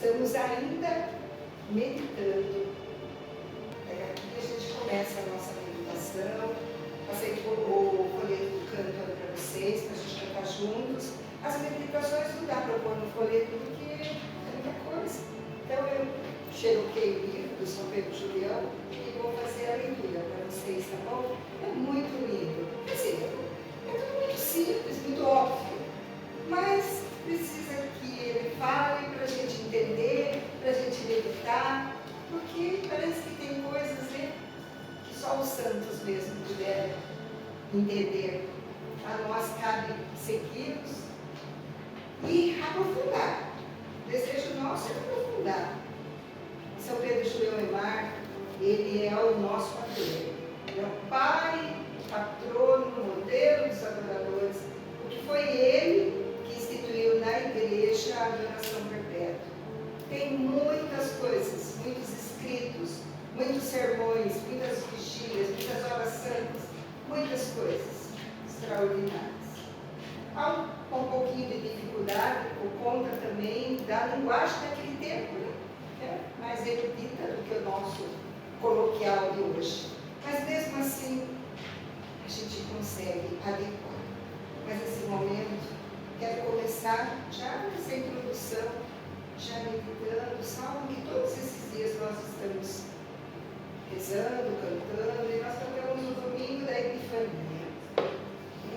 Estamos ainda meditando. Aqui a gente começa a nossa meditação. Passei por o folheto do canto para vocês, para a gente cantar juntos. As meditações não dá para pôr no folheto porque é muita coisa. Então eu xeroquei o livro do São Pedro Julião e vou fazer a leitura para vocês, tá bom? É muito lindo. Quer dizer, é tudo muito simples, muito óbvio. Mas precisa que ele fale para a gente entender, para a gente meditar, porque parece que tem coisas, né, que só os santos mesmo puderam entender. A nós cabe segui-los e aprofundar. O desejo nosso é aprofundar. São Pedro Julião Emar, ele é o nosso padroeiro. Ele é o pai, patrono, modelo dos adoradores, porque foi ele que instituiu na igreja a adoração perpétua. Tem muitas coisas, muitos escritos, muitos sermões, muitas vigílias, muitas horas santas, muitas coisas extraordinárias. Há um pouquinho de dificuldade por conta também da linguagem daquele tempo, né? É mais erudita do que o nosso coloquial de hoje. Mas mesmo assim, a gente consegue adequar. Mas nesse momento, quero começar já nessa introdução, já meditando, salmo que todos esses dias nós estamos rezando, cantando, e nós cantamos no domingo da Epifania.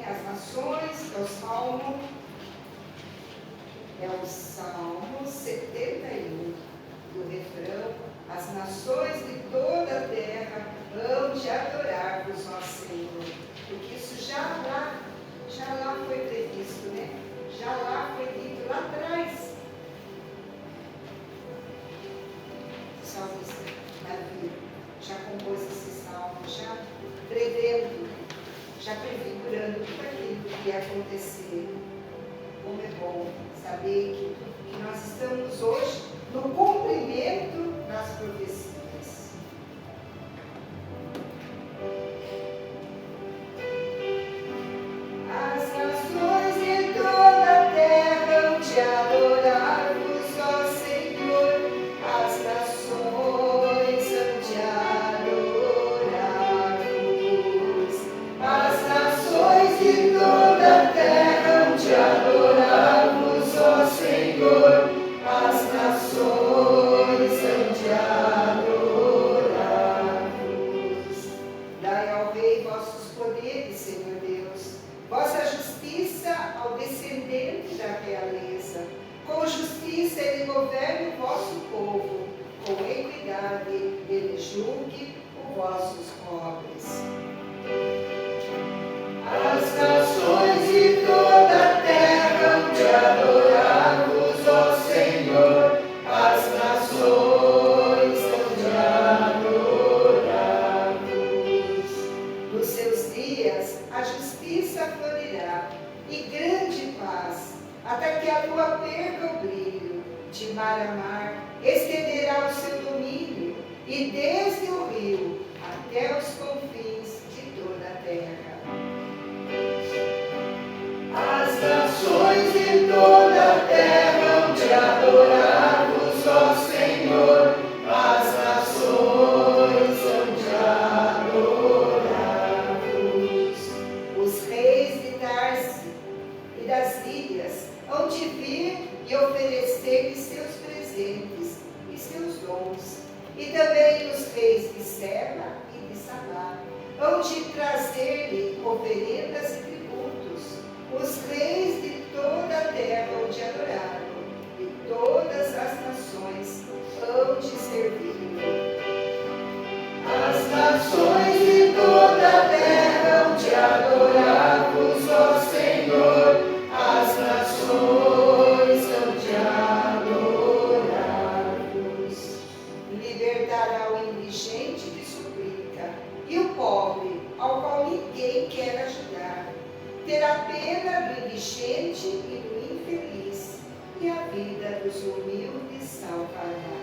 As nações, é o Salmo 71, do refrão: as nações de toda a terra hão de adorar-vos, ó Senhor. Porque isso já lá foi previsto, né? Já lá foi dito lá atrás. O salmista Davi já compôs esse salmo, já prevendo, já prefigurando tudo aquilo que ia acontecer. Como é bom saber que nós estamos hoje no cumprimento das profecias. As nações de toda a terra hão de adorar-vos, ó Senhor. As nações hão de adorar-vos. As nações de toda a terra hão de adorar-vos, ó Senhor. As nações hão de adorar-vos. Dai ao rei vossos poderes, Senhor Deus, vossa justiça ao descendente da realeza. Com justiça ele governe o vosso povo, com equidade ele julgue os vossos pobres. As nações de toda a terra hão de adorar-vos, ó Senhor. As nações hão de adorar-vos. Nos seus dias a justiça florirá e grande paz, até que a lua perca o brilho. De mar a mar estenderá o seu domínio, e desde o rio até os confins de toda a terra. As nações de toda a terra hão de adorar-vos, ó Senhor. As nações hão de adorar-vos. Os reis de Tarse e das ilhas hão de vir e oferecer-lhe seus presentes e seus dons. E também os reis de Seba e de Sabá hão de trazer-lhe oferendas e tributos. Os reis de toda a terra hão de adorá-lo, e todas as nações hão de servi-lo. As nações de toda a terra hão de adorar-vos, ó Senhor. As nações hão de adorar-vos. Libertará o indigente que suplica, e o pobre, ao qual ninguém quer ajudar. Terá pena do indigente e do infeliz, e a vida dos humildes salvará.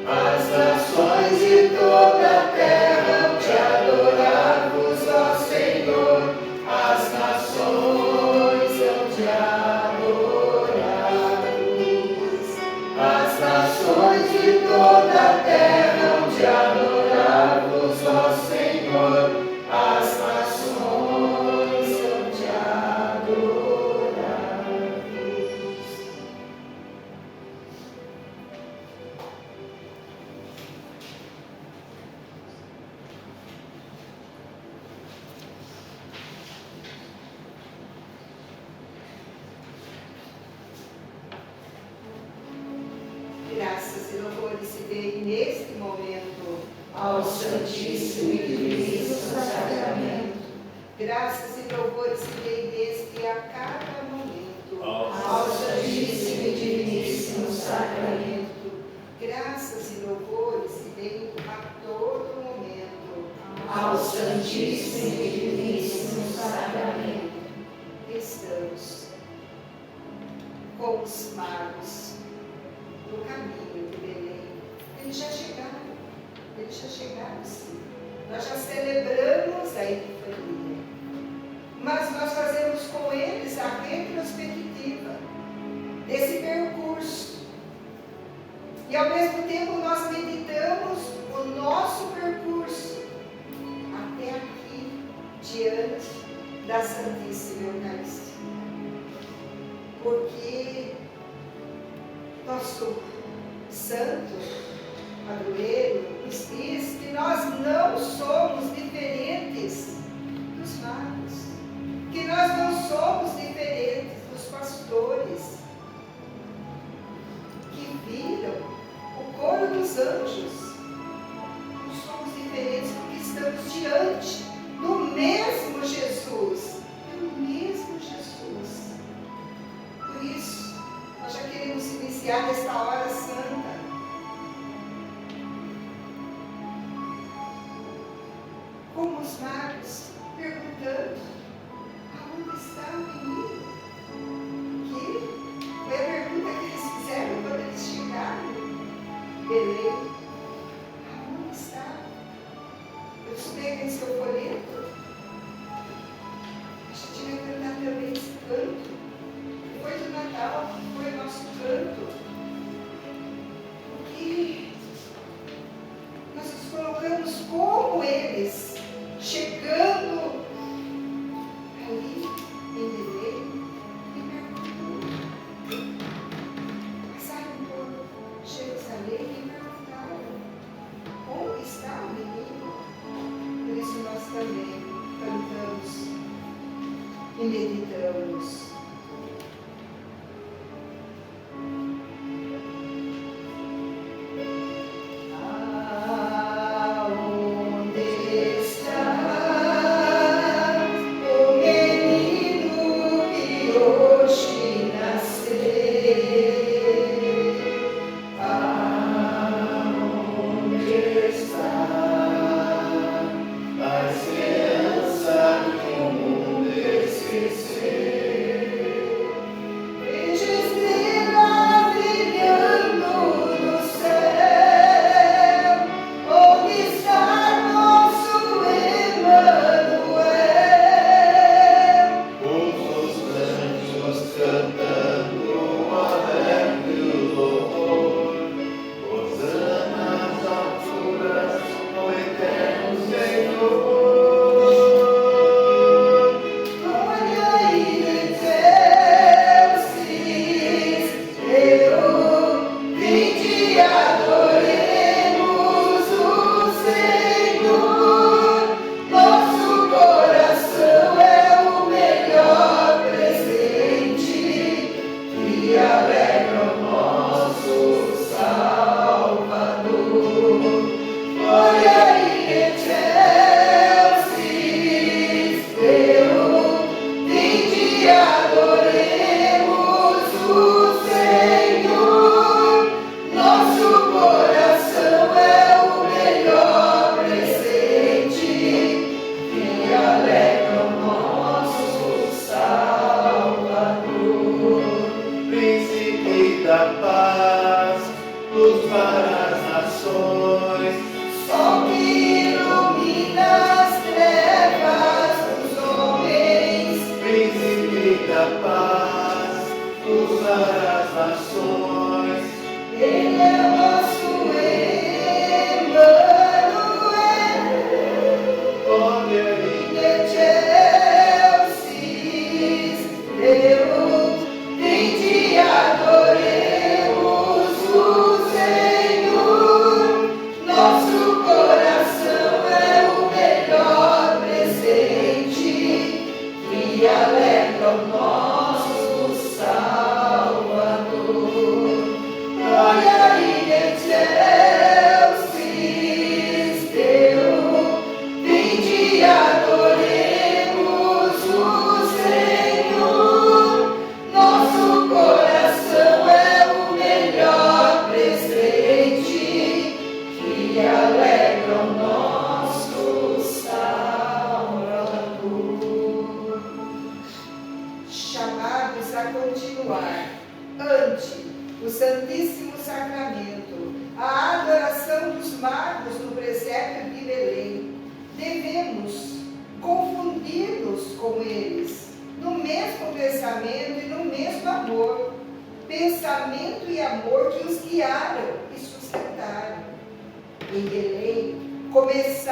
As nações de toda a terra hão de adorar-vos, ó Senhor. As nações hão de adorar-vos. que se dê neste momento ao Santíssimo e Diviníssimo Sacramento. Graças e louvores se dê neste e a cada momento Ao Santíssimo e Diviníssimo Sacramento. Graças e louvores se dê a todo momento ao Santíssimo e Diviníssimo Sacramento. Estamos com os magos no caminho de Belém. Eles já chegaram sim. Nós já celebramos a Epifania, mas nós fazemos com eles a retrospectiva desse percurso. E ao mesmo tempo nós meditamos o nosso percurso até aqui, diante da Santíssima Eucaristia. Porque nosso santo padroeiro nos diz que nós não somos diferentes dos magos, que nós não somos diferentes dos pastores que viram o coro dos anjos. Não somos diferentes porque estamos diante do mesmo Jesus. Do mesmo Jesus. Por isso, nós já queremos iniciar nesta hora santa. Como os magos, perguntando: aonde está o menino? Que foi a pergunta que eles fizeram quando eles chegaram em Belém. Aonde está? Eles pegam seu folheto. A gente vai cantar também esse canto. Foi do Natal, foi o nosso canto. Porque nós nos colocamos como eles, chegando ali em Belém e perguntando. Passaram por Jerusalém e perguntaram: onde está o menino? Por isso nós também cantamos e meditamos. A esperança que o mundo esqueceu.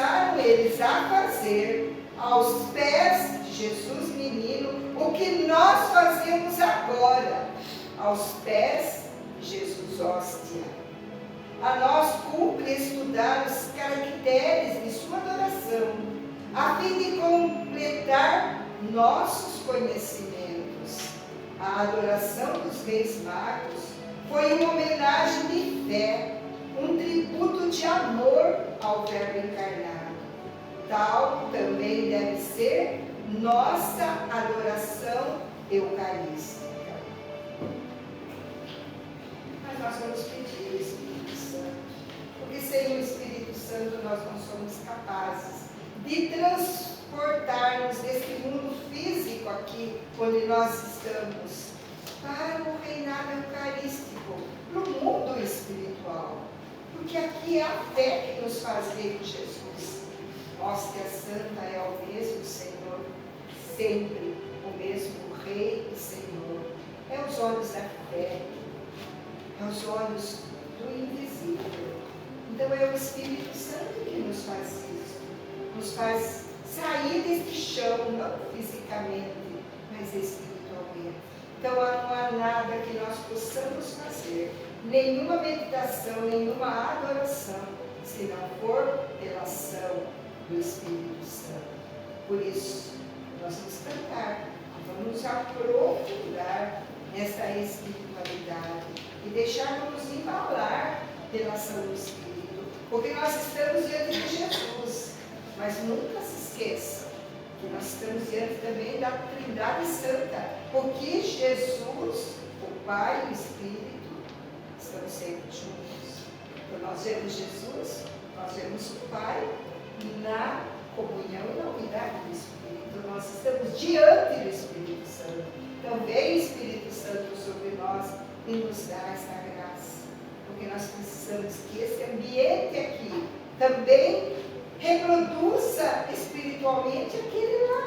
começaram eles a fazer aos pés de Jesus menino o que nós fazemos agora aos pés de Jesus hóstia. A nós cumpre estudar os caracteres de sua adoração, a fim de completar nossos conhecimentos. A adoração dos reis magos foi uma homenagem de fé, um tributo de amor ao Verbo encarnado. Tal também deve ser nossa adoração eucarística. Mas nós vamos pedir o Espírito Santo, porque sem o Espírito Santo nós não somos capazes de transportar-nos desse mundo físico aqui, onde nós estamos, para o reinado eucarístico, para o mundo espiritual. Porque aqui é a fé que nos faz ver Jesus. Hóstia Santa é o mesmo Senhor, sempre o mesmo Rei e Senhor. É os olhos da fé, é os olhos do invisível. Então é o Espírito Santo que nos faz isso, nos faz sair deste chão, não fisicamente, mas espiritualmente. Então não há nada que nós possamos fazer, nenhuma meditação, nenhuma adoração, se não for pela ação do Espírito Santo. Por isso, nós vamos cantar, vamos aprofundar nessa espiritualidade e deixar-nos embalar pela ação do Espírito, porque nós estamos diante de Jesus, mas nunca se esqueça que nós estamos diante também da Trindade Santa, porque Jesus, o Pai e o Espírito, estão sempre juntos. Quando nós vemos Jesus, nós vemos o Pai na comunhão e na unidade do Espírito. Nós estamos diante do Espírito Santo. Então vem o Espírito Santo sobre nós e nos dá essa graça. Porque nós precisamos que esse ambiente aqui também reproduza espiritualmente aquele lá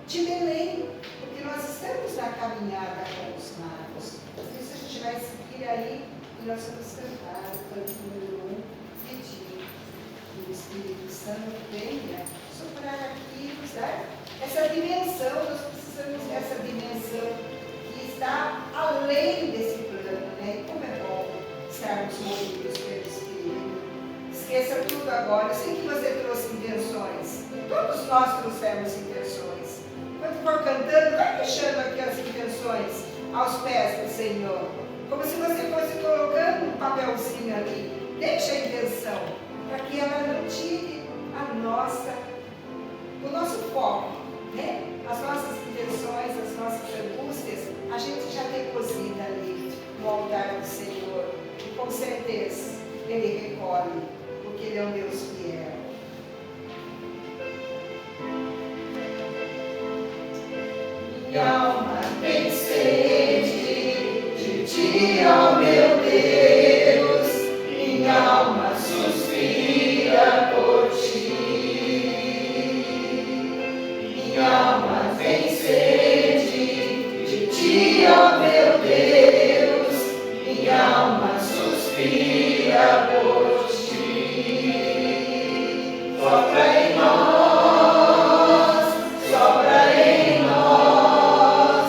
de Belém. Porque nós estamos na caminhada com os magos. Por isso a gente vai seguir aí e nós vamos cantar o canto número 1, pedir que o Espírito Santo venha soprar aqui, nos dar essa dimensão. Nós precisamos dessa dimensão que está além desse plano, né? E como é bom estarmos movidos pelo Espírito. Esqueça tudo agora. Eu sei que você trouxe intenções. Todos nós trouxemos intenções. Quando for cantando, vai deixando aqui as intenções aos pés do Senhor. Como se você fosse colocando um papelzinho ali. Deixa a intenção, para que ela não tire o nosso foco, né? As nossas intenções, as nossas angústias, a gente já deposita ali no altar do Senhor. E com certeza Ele recolhe, porque Ele é um Deus fiel. Minha alma tem sede de ti, ó meu Deus, minha alma suspira por ti. Minha alma tem sede de ti, ó meu Deus, minha alma suspira por ti. Sopra em nós, sopra em nós.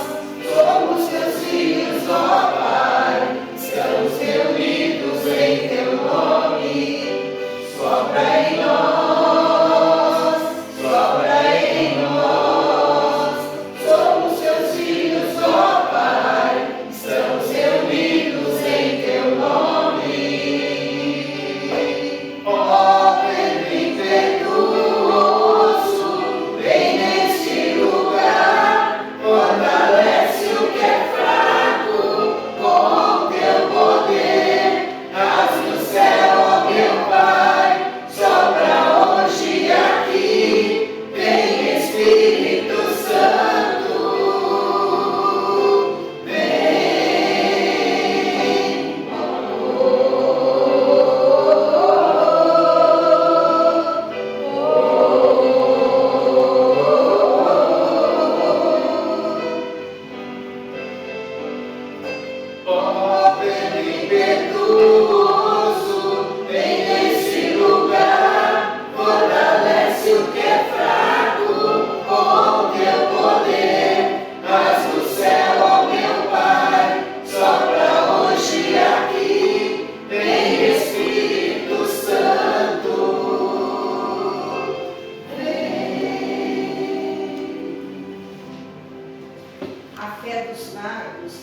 glória dos magos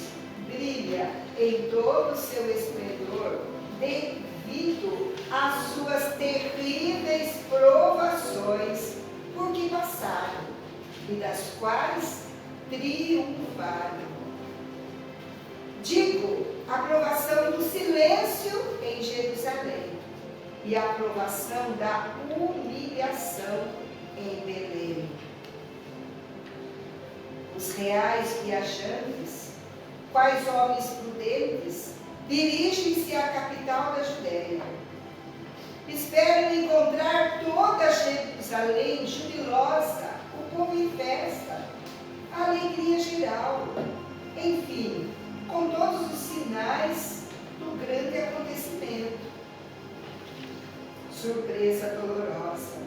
brilha em todo o seu esplendor devido às suas terríveis provações por que passaram e das quais triunfaram. Digo, a aprovação do silêncio em Jerusalém e a aprovação da humilhação em Belém. Os reais viajantes, quais homens prudentes, dirigem-se à capital da Judéia. Esperam encontrar toda Jerusalém jubilosa, o povo em festa, a alegria geral, enfim, com todos os sinais do grande acontecimento. Surpresa dolorosa.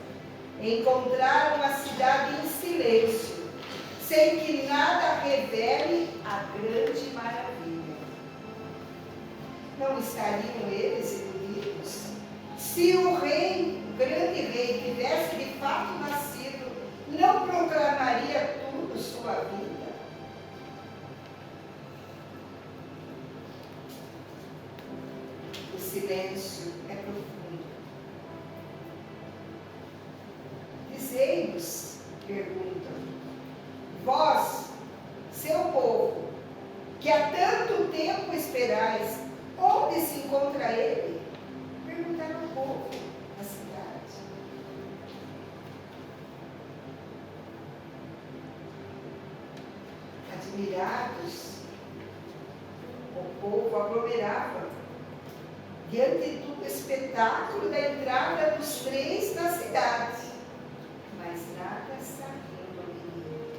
Encontraram a cidade em silêncio, sem que nada revele a grande maravilha. Não estariam eles iludidos se o rei, o grande rei, tivesse de fato nascido, não proclamaria tudo sua vida? O silêncio é profundo. Dizei-nos, perguntam, vós, seu povo, que há tanto tempo esperais, onde se encontra ele? Perguntaram ao povo da cidade. Admirados, o povo aglomerava diante do espetáculo da entrada dos três na cidade, mas nada sabiam do menino.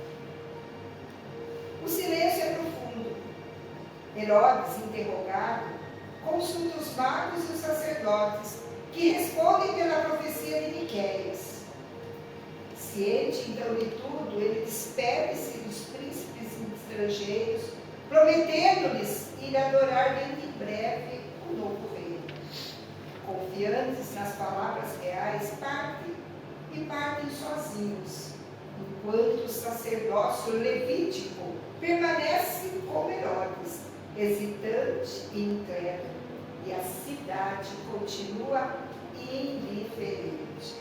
O silêncio é profundo. Herodes, interrogado, consulta os magos e os sacerdotes, que respondem pela profecia de Miqueias. Ciente, então, de tudo, ele despede-se dos príncipes estrangeiros, prometendo-lhes ir adorar dentro em breve o novo rei. Confiantes nas palavras reais, partem sozinhos, enquanto o sacerdócio levítico permanece como Herodes, hesitante e incrédulo, e a cidade continua indiferente.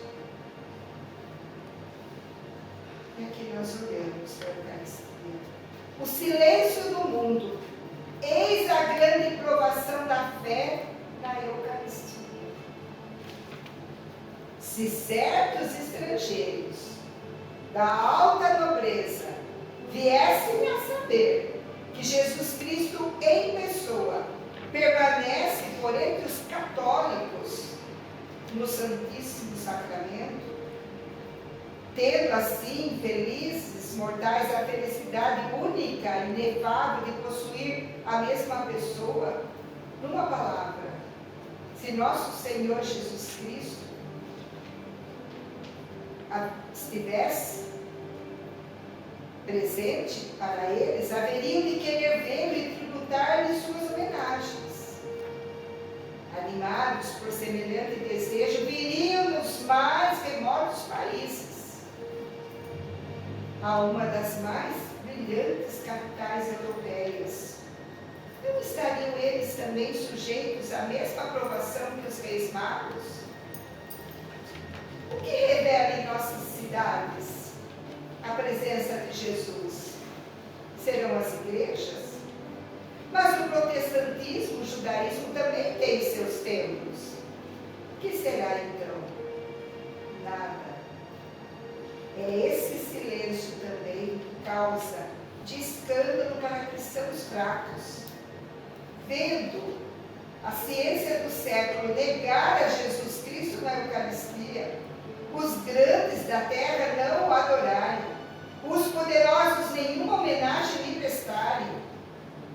E aqui nós olhamos para a Eucaristia. O silêncio do mundo, eis a grande provação da fé na Eucaristia. Se certos estrangeiros da alta nobreza viessem a saber que Jesus Cristo em pessoa permanece por entre os católicos no Santíssimo Sacramento, tendo assim felizes mortais a felicidade única e inefável de possuir a mesma pessoa, numa palavra, se nosso Senhor Jesus Cristo estivesse presente para eles, haveriam de querer vê-lo e tributar-lhe suas homenagens. Animados por semelhante desejo, viriam dos mais remotos países a uma das mais brilhantes capitais europeias. Não estariam eles também sujeitos à mesma aprovação que os reis magos? O que revela em nossas cidades a presença de Jesus? Serão as igrejas? Mas o protestantismo, o judaísmo também tem seus templos. O que será então? Nada. É esse silêncio também causa de escândalo para cristãos fracos. Vendo a ciência do século negar a Jesus Cristo na Eucaristia, os grandes da terra não o adorarem, os poderosos nenhuma homenagem lhe prestarem,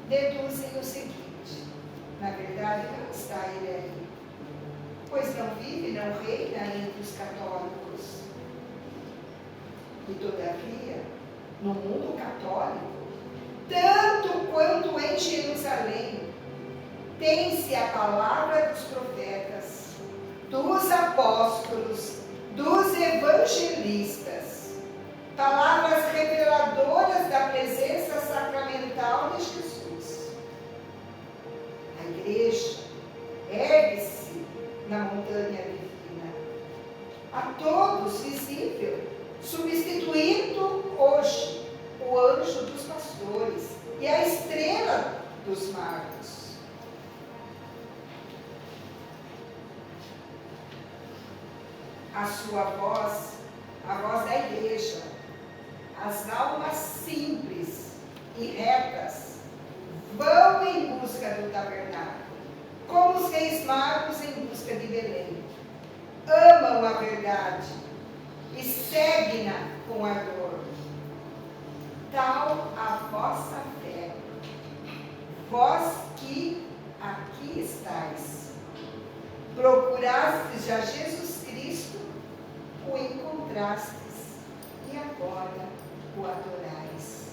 deduzem o seguinte: na verdade não está ele aí, pois não vive, não reina entre os católicos. E todavia, no mundo católico, tanto quanto em Jerusalém, tem-se a palavra dos profetas, dos apóstolos, dos evangelistas, palavras reveladoras da presença sacramental fundamental de Jesus. A igreja ergue-se na montanha divina, a todos visível, substituindo hoje o anjo dos pastores e a estrela dos magos. A sua voz, a voz da igreja, as almas simples e retas vão em busca do tabernáculo, como os reis magos em busca de Belém. Amam a verdade e seguem-na com ardor. Tal a vossa fé, vós que aqui estáis. Procurastes a Jesus Cristo, o encontrastes e agora o adorais.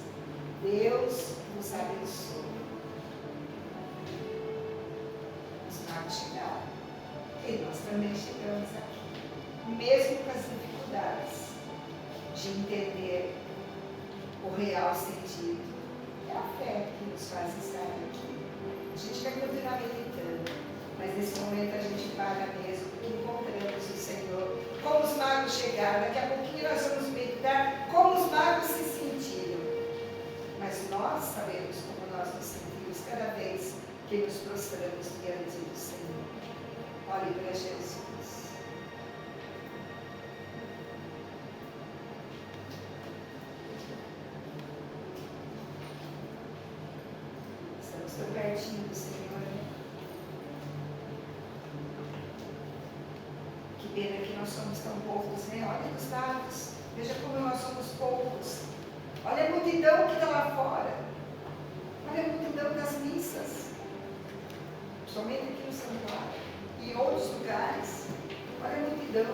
Deus vos abençoe. Os magos chegaram e nós também chegamos aqui, mesmo com as dificuldades de entender o real sentido. É a fé que nos faz estar aqui. A gente vai continuar meditando, mas nesse momento a gente para mesmo, porque encontramos o Senhor. Como os magos chegaram, daqui a pouquinho nós vamos meditar como os magos se sentiram. Mas nós sabemos como nós nos sentimos cada vez que nos prostramos diante do Senhor. Olhe para Jesus. Estamos tão pertinho do Senhor. Que pena que nós somos tão poucos, né? Olha os dados. Veja como nós somos poucos. Olha a multidão que está lá fora. Olha a multidão das missas. Somente aqui no santuário. E em outros lugares. Olha a multidão.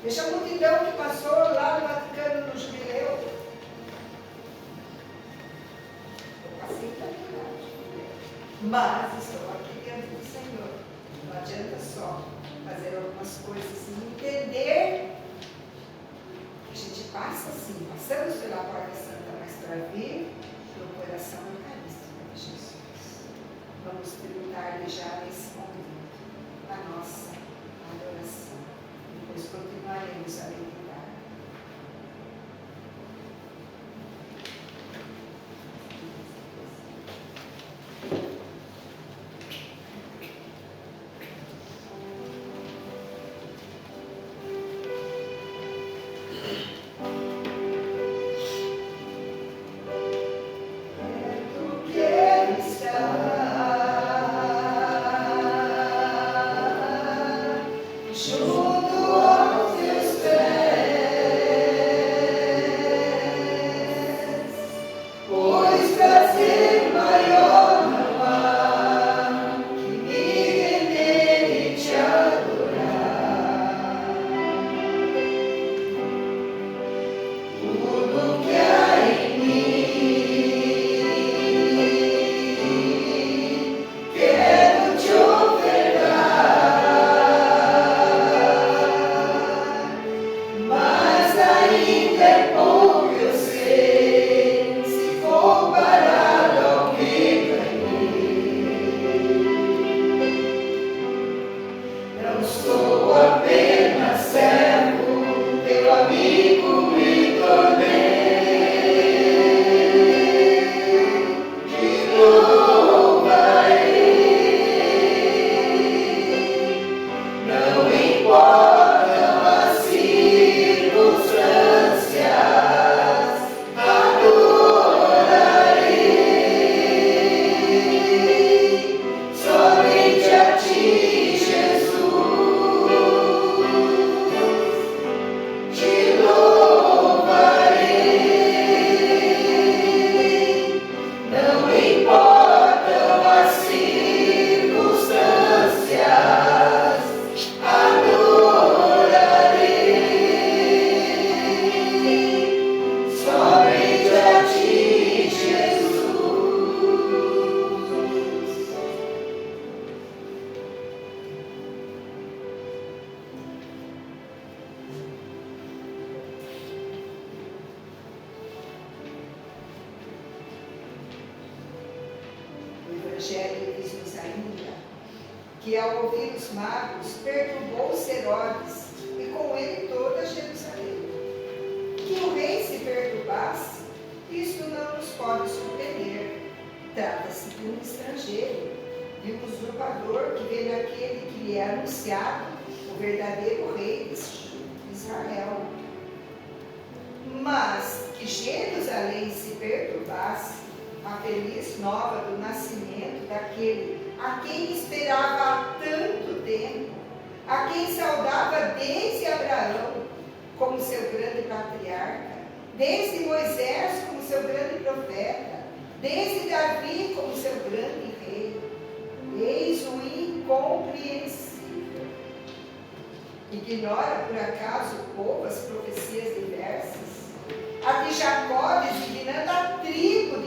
Veja a multidão que passou lá no Vaticano no jubileu. Eu passei também lá no jubileu. Mas estou aqui diante do Senhor. Não adianta só fazer algumas coisas e entender que a gente passa assim, passamos pela porta santa, mas para vir no coração eucarístico de Jesus. Vamos tributar-lhe já nesse momento a nossa adoração. Depois continuaremos a meditar. Junto aos teus pés. Evangelho diz-nos ainda que ao ouvir os magos, perturbou-se Herodes e com ele toda Jerusalém. Que o rei se perturbasse, isso não nos pode surpreender. Trata-se de um estrangeiro, de um usurpador que veio aquele que lhe é anunciado, o verdadeiro rei de Israel. Mas que Jerusalém se perturbasse, a feliz nova do nascimento daquele a quem esperava há tanto tempo, a quem saudava desde Abraão como seu grande patriarca, desde Moisés como seu grande profeta, desde Davi como seu grande rei. Eis o incompreensível. Ignora por acaso o povo as profecias diversas? A de Jacó designando a tribo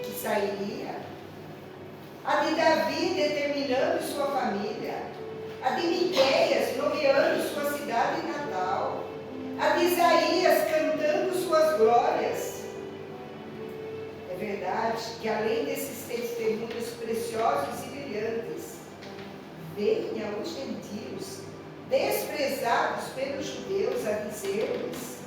que sairia, a de Davi determinando sua família, a de Miqueias nomeando sua cidade natal, a de Isaías cantando suas glórias. É verdade que além desses testemunhos preciosos e brilhantes, venha os gentios, desprezados pelos judeus, a dizer-lhes: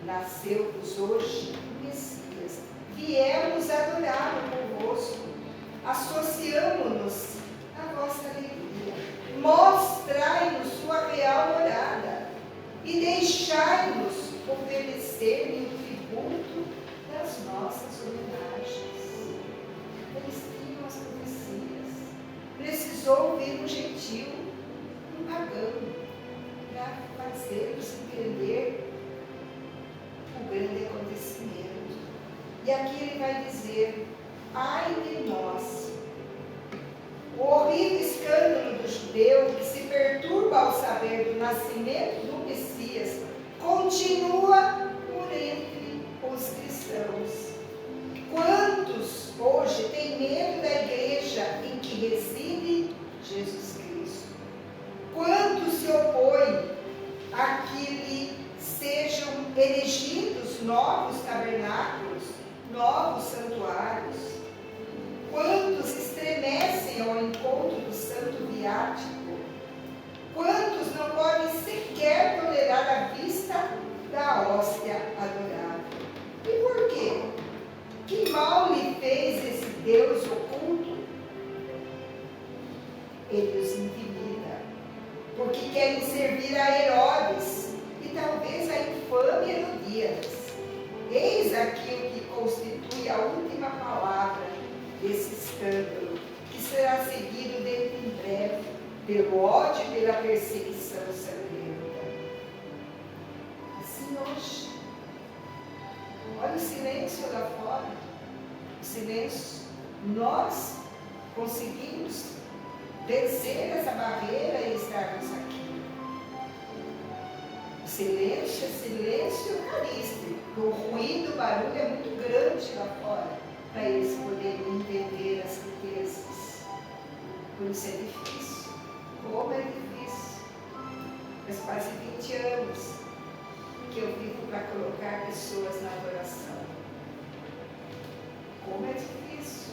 nasceu-vos hoje o Messias, viemos adorá-lo convosco, associamo-nos à vossa alegria, mostrai-nos sua real morada e deixai-nos oferecer-lhe o tributo das nossas homenagens. Eles tinham as profecias. Precisou vir um gentil, um pagão, para fazer-nos entender o grande acontecimento. E aqui ele vai dizer: ai de nós, o horrível escândalo do judeu que se perturba ao saber do nascimento do Messias continua por entre os cristãos. Quantos hoje têm medo da igreja em que reside Jesus Cristo? Quantos se opõem a que lhe sejam erigidos novos tabernáculos, novos santuários? Quantos estremecem ao encontro do santo viático? Quantos não podem sequer tolerar a vista da hóstia adorável? E por quê? Que mal lhe fez esse Deus oculto? Ele os intimida, porque querem servir a Herodes e talvez a infame Herodias. Eis aqui o que constitui a última palavra desse escândalo, que será seguido dentro em breve pelo ódio e pela perseguição sangrenta. Assim hoje, olha o silêncio lá fora, o silêncio. Nós conseguimos vencer essa barreira e estarmos aqui. O silêncio é silêncio eucarístico. O ruído, o barulho é muito grande lá fora, para eles poderem entender as riquezas. Por isso é difícil. Como é difícil. Faz quase 20 anos que eu vivo para colocar pessoas na adoração. Como é difícil.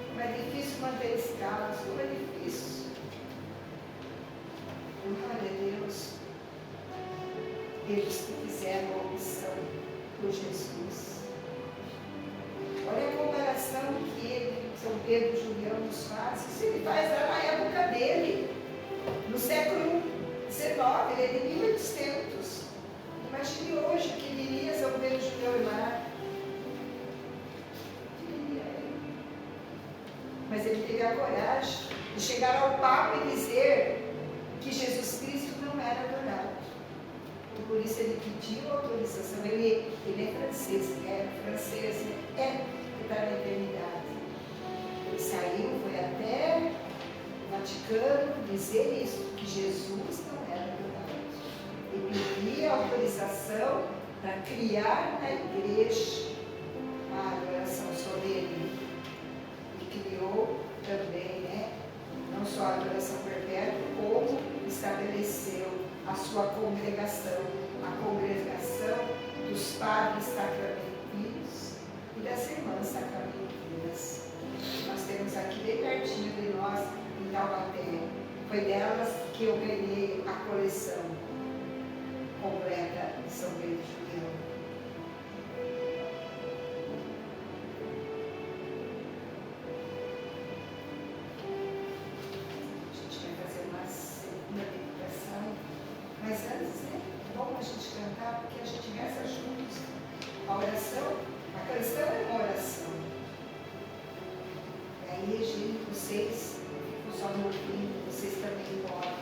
Como é difícil manter escalas. Como é difícil. Glória a Deus. Eles que fizeram a opção por Jesus. Olha a comparação que ele, São Pedro Julião, nos faz. Isso ele faz lá na época dele, no século XIX, ele é de 1800. Imagine hoje que viria São Pedro Julião e Mar. Mas ele teve a coragem de chegar ao Papa e dizer que Jesus Cristo não era adorado. E por isso ele pediu autorização. Ele é francês, que está na eternidade. Ele saiu, foi até o Vaticano dizer isso, que Jesus não era adorado. Ele pedia autorização para criar na igreja a adoração solene. E criou também, não só a adoração perpétua, como estabeleceu a sua congregação, a congregação dos padres sacramentícios e das irmãs sacramentinas. Nós temos aqui bem pertinho de nós, em Taubaté. Foi delas que eu ganhei a coleção completa de São Bento Julião. A gente vai fazer uma segunda meditação, mas antes, né, é bom a gente cantar, porque a gente reza juntos. A oração, a canção é uma oração. E aí, gente, vocês, só me ouvindo, vocês também podem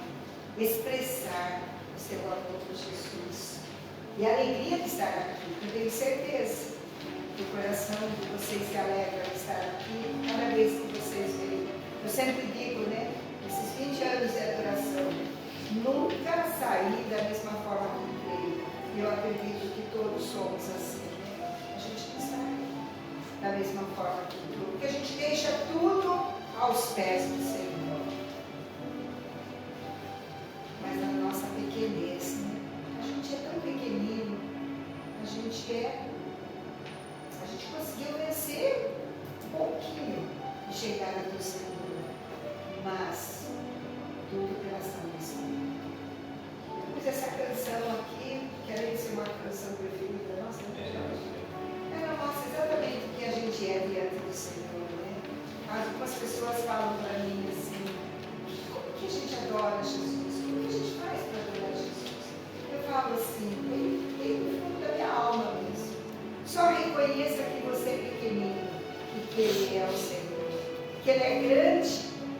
expressar o seu amor por Jesus. E a alegria de estar aqui. Eu tenho certeza que o coração de vocês se alegra de estar aqui cada vez que vocês vêm. Eu sempre digo, né? Esses 20 anos de adoração, nunca saí da mesma forma que entrei. E eu acredito que todos somos assim, né? A gente não sai da mesma forma que entrou, porque a gente deixa tudo aos pés do Senhor. Mas na nossa pequenez, né? A gente é tão pequenino, a gente conseguiu vencer um pouquinho de chegar até o Senhor, mas tudo pela salvação. Eu pus essa canção aqui, que além de ser uma canção preferida nossa, ela mostra exatamente o que a gente é diante do Senhor, né? Algumas pessoas falam para mim assim, como que a gente adora Jesus? Como que a gente faz para adorar Jesus? Eu falo assim, bem no fundo da minha alma mesmo. Só reconheça que você é pequenino e que Ele é o Senhor. Que Ele é grande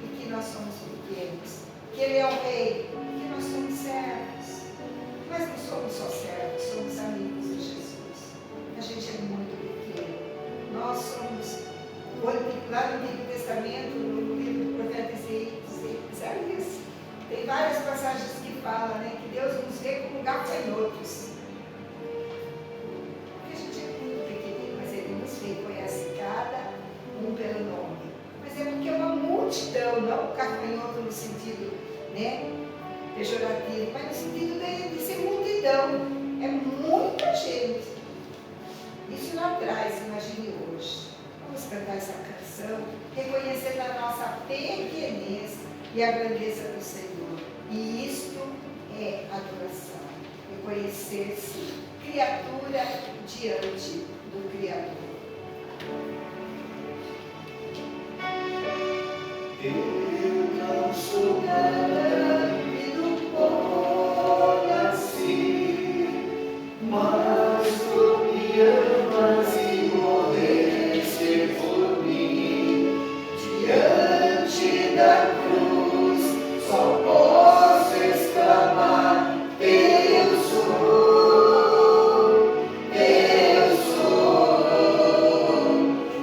e que nós somos pequenos. Que Ele é o Rei e que nós somos servos. Mas não somos só servos, somos amigos de Jesus. A gente é muito pequeno. Nós somos, lá no Antigo Testamento, no livro do profeta Isaías, tem várias passagens que falam, né, que Deus nos vê como gafanhotos. Porque a gente é muito pequenino, mas Ele nos vê, conhece cada um pelo nome. Mas é porque é uma multidão, não gafanhoto no sentido, né, pejorativo, mas no sentido de ser multidão. É muita gente. Isso lá atrás, imagine hoje. Vamos cantar essa canção, reconhecendo a nossa pequenez e a grandeza do Senhor. E isto é adoração. Reconhecer-se criatura diante do Criador. Eu não sou nada e do pó nasci, mas tu me amas e morreste por mim. Diante da cruz só posso exclamar: eu sou, eu sou.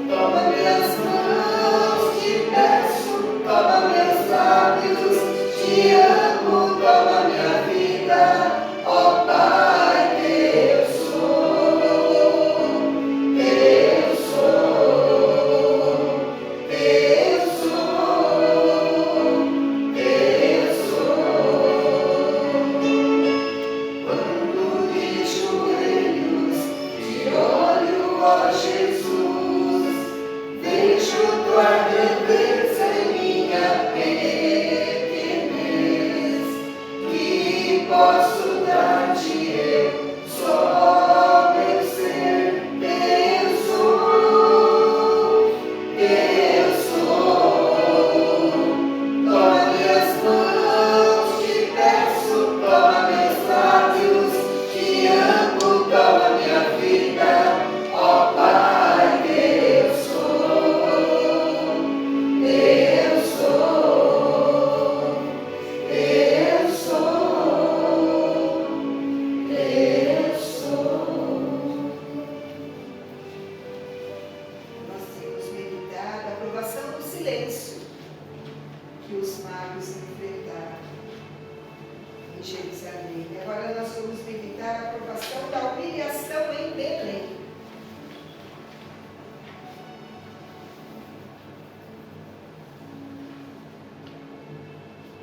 Toma minhas mãos, te peço, toma meus lábios, te amo, toma minha vida, ó Pai, eu sou, eu sou, eu sou, eu sou. Quando de joelhos te olho, ó Jesus, vejo tua grandeza em minha pequenez. Que posso dar-te eu, só meu ser. Eu sou, eu sou. Toma minhas mãos, te peço, toma meus lábios, te amo, toma minha vida, ó Pai, eu sou, eu sou, eu sou, eu sou. Nós temos meditado a aprovação do silêncio que os magos enfrentaram em Jerusalém. E agora nós vamos meditar a aprovação da humilhação em Belém.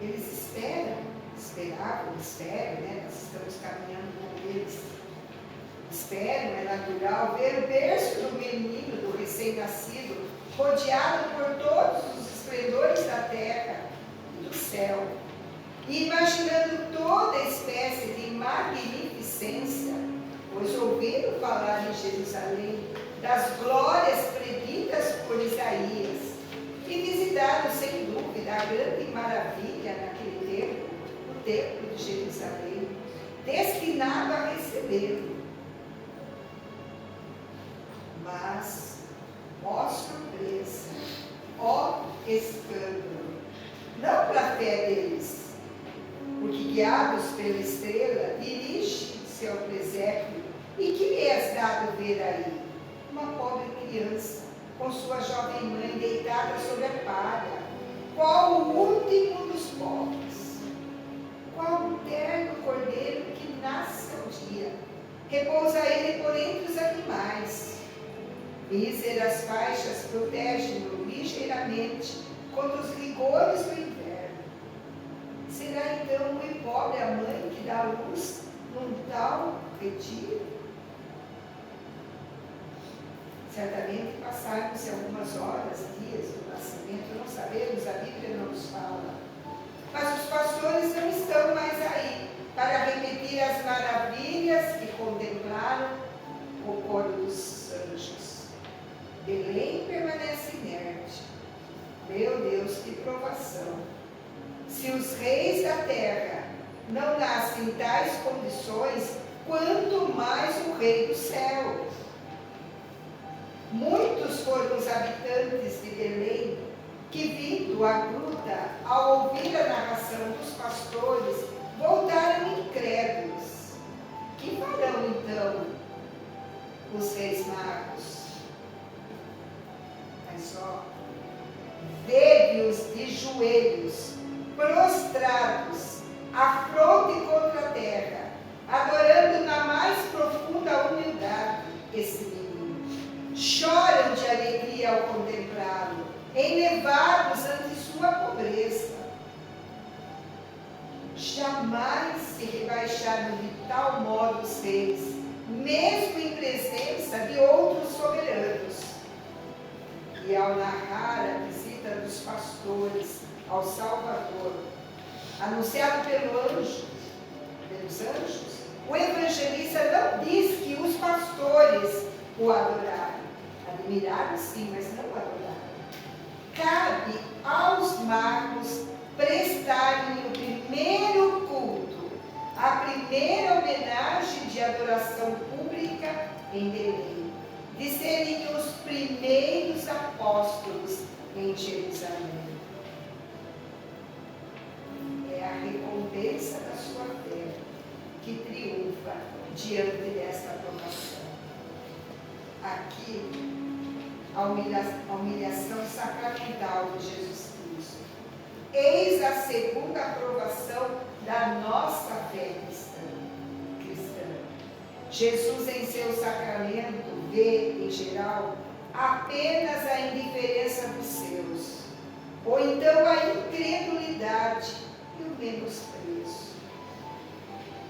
Eles esperam, né? Nós estamos caminhando com eles. Esperam, é natural, ver o berço do menino, do recém-nascido, rodeado por todos os esplendores da terra e do céu, e imaginando toda espécie de magnificência, pois ouviram falar em Jerusalém das glórias preditas por Isaías, e visitaram sem dúvida a grande maravilha naquele tempo, o templo de Jerusalém, destinado a recebê-lo. Mas, ó surpresa, ó escândalo, não para a fé deles, porque guiados pela estrela, dirige-se ao presépio, e que lhe és dado ver aí? Uma pobre criança, com sua jovem mãe deitada sobre a palha. Qual o último dos pobres? Qual o terno cordeiro que nasce ao dia? Repousa ele por entre os animais. Míseras faixas protegem-no ligeiramente contra os rigores do inverno. Será então muito pobre a mãe que dá luz num tal retiro? Certamente passaram-se algumas horas, dias do nascimento, não sabemos, a Bíblia não nos fala. Mas os pastores não estão mais aí para repetir as maravilhas que contemplaram o coro dos anjos. Belém permanece inerte. Meu Deus, que provação! Se os reis da terra não nascem em tais condições, quanto mais o rei do céu. Muitos foram os habitantes de Belém que, vindo à gruta, ao ouvir a narração dos pastores, voltaram incrédulos. Que farão então os reis magos? Mas ó, vede-os de joelhos, prostrados, a fronte contra a terra, adorando na mais profunda humildade esse menino. Choram de alegria ao contemplá-lo, elevados ante sua pobreza. Jamais se rebaixaram de tal modo os reis, mesmo em presença de outros soberanos. E ao narrar a visita dos pastores ao Salvador, anunciado pelos anjos, o evangelista não diz que os pastores o adoraram. Admiraram sim, mas não adoraram. Cabe aos magos prestarem o primeiro culto, a primeira homenagem de adoração pública em Belém, de serem os primeiros apóstolos em Jerusalém. É a recompensa da sua fé que triunfa diante desta aprovação. Aqui, a humilhação sacramental de Jesus Cristo. Eis a segunda aprovação da nossa fé cristã. Jesus, em seu sacramento, vê, em geral, apenas a indiferença dos seus, ou então a incredulidade e o menosprezo.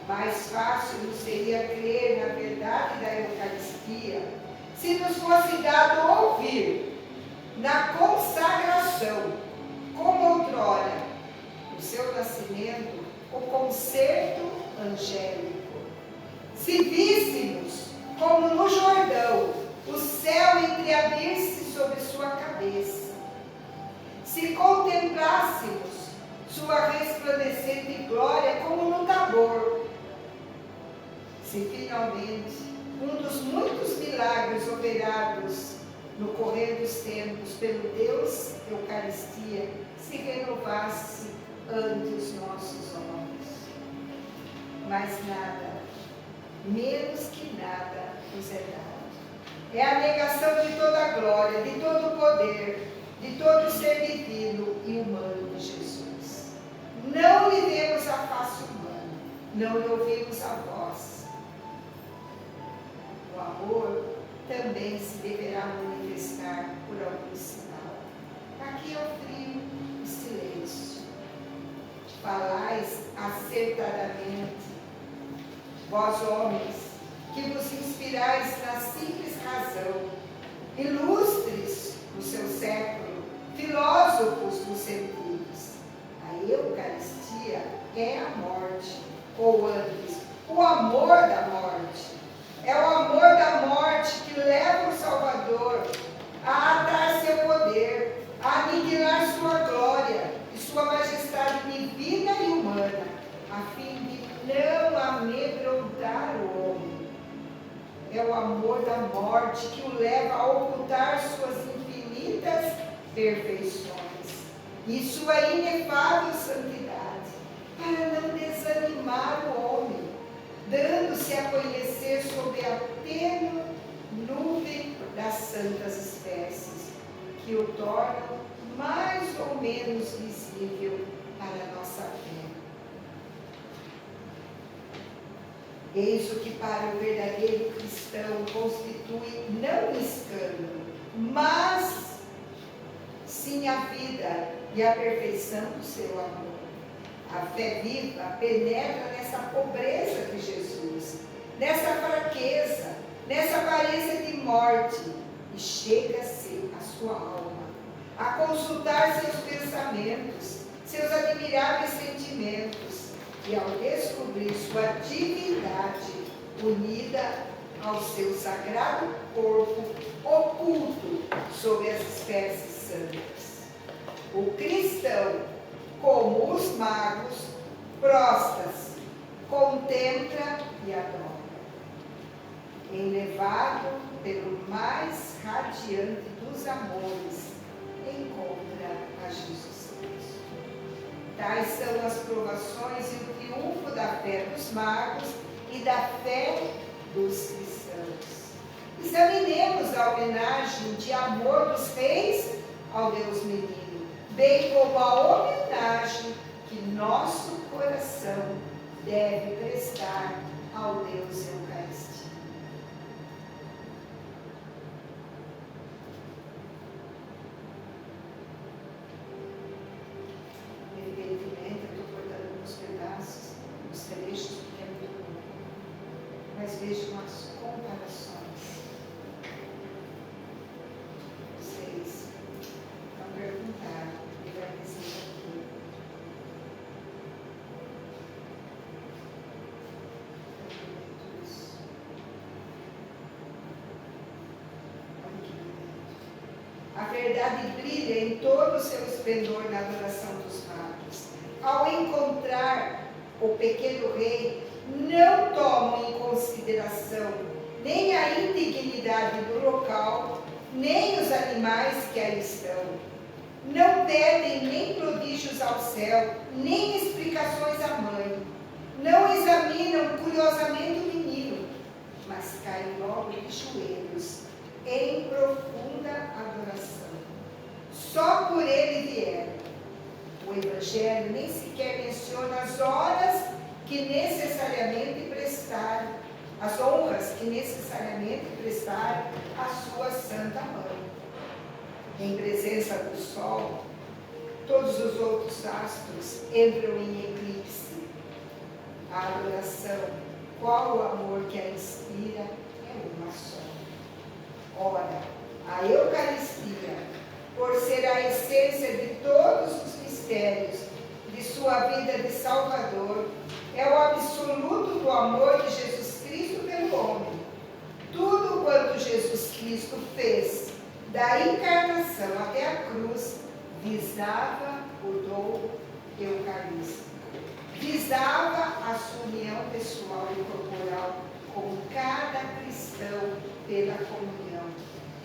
Mais fácil nos seria crer na verdade da Eucaristia se nos fosse dado ouvir na consagração, como outrora, no seu nascimento, o concerto angélico. Se víssemos, como no Jordão, o céu entreabrir-se sobre sua cabeça. Se contemplássemos sua resplandecente glória como no Tabor. Se finalmente um dos muitos milagres operados no correr dos tempos pelo Deus Eucaristia se renovasse ante os nossos olhos. Mas nada, menos que nada, nos é dado. É a negação de toda a glória, de todo o poder, de todo o ser divino e humano de Jesus. Não lhe vemos a face humana, não lhe ouvimos a voz. O amor também se deverá manifestar por algum sinal. Aqui é o frio, o silêncio. Falais acertadamente, vós homens, que vos inspirais na simples razão, ilustres no seu século, filósofos dos sentidos. A Eucaristia é a morte, ou antes, o amor da morte. É o amor da morte que leva o Salvador a atar seu poder, a aniquilar sua glória e sua majestade divina e humana, a fim de não amedrontar o homem. É o amor da morte que o leva a ocultar suas infinitas perfeições e sua inefável santidade, para não desanimar o homem, dando-se a conhecer sob a tênue nuvem das santas espécies, que o tornam mais ou menos visível para a nossa fé. Eis o que para o verdadeiro cristão constitui não um escândalo, mas sim a vida e a perfeição do seu amor. A fé viva penetra nessa pobreza de Jesus, nessa fraqueza, nessa aparência de morte, e chega-se à sua alma, a consultar seus pensamentos, seus admiráveis sentimentos, e ao descobrir sua divindade unida ao seu sagrado corpo oculto sob as espécies santas. O cristão, como os magos, prostra-se, contempla e adora, enlevado pelo mais radiante dos amores, encontra a Jesus Cristo. Tais são as provações e o triunfo da fé dos magos e da fé dos cristãos. Examinemos a homenagem de amor dos reis ao Deus menino, bem como a homenagem que nosso coração deve prestar ao Deus Eucarístico. Evidentemente, eu estou cortando alguns pedaços, uns trechos, porque é muito longo, mas vejam as comparações. Vocês vão perguntar e vai dizer aqui. A verdade brilha em todo o seu esplendor na adoração dos magos. Ao encontrar o pequeno rei, não tomam em consideração nem a indignidade do local, nem os animais que ali estão. Não pedem nem prodígios ao céu, nem explicações à mãe. Não examinam curiosamente o menino, mas caem logo de joelhos, em profunda adoração. Só por ele vieram. O Evangelho nem sequer menciona as horas que necessariamente prestaram, as honras que necessariamente prestaram à sua Santa Mãe. Em presença do Sol, todos os outros astros entram em eclipse. A adoração, qual o amor que a inspira, é uma só. Ora, a Eucaristia, por ser a essência de todos os mistérios de sua vida de Salvador, é o absoluto do amor de Jesus Cristo pelo homem. Tudo quanto Jesus Cristo fez, da encarnação até a cruz, visava o dom eucarístico. Visava a sua união pessoal e corporal com cada cristão pela comunhão,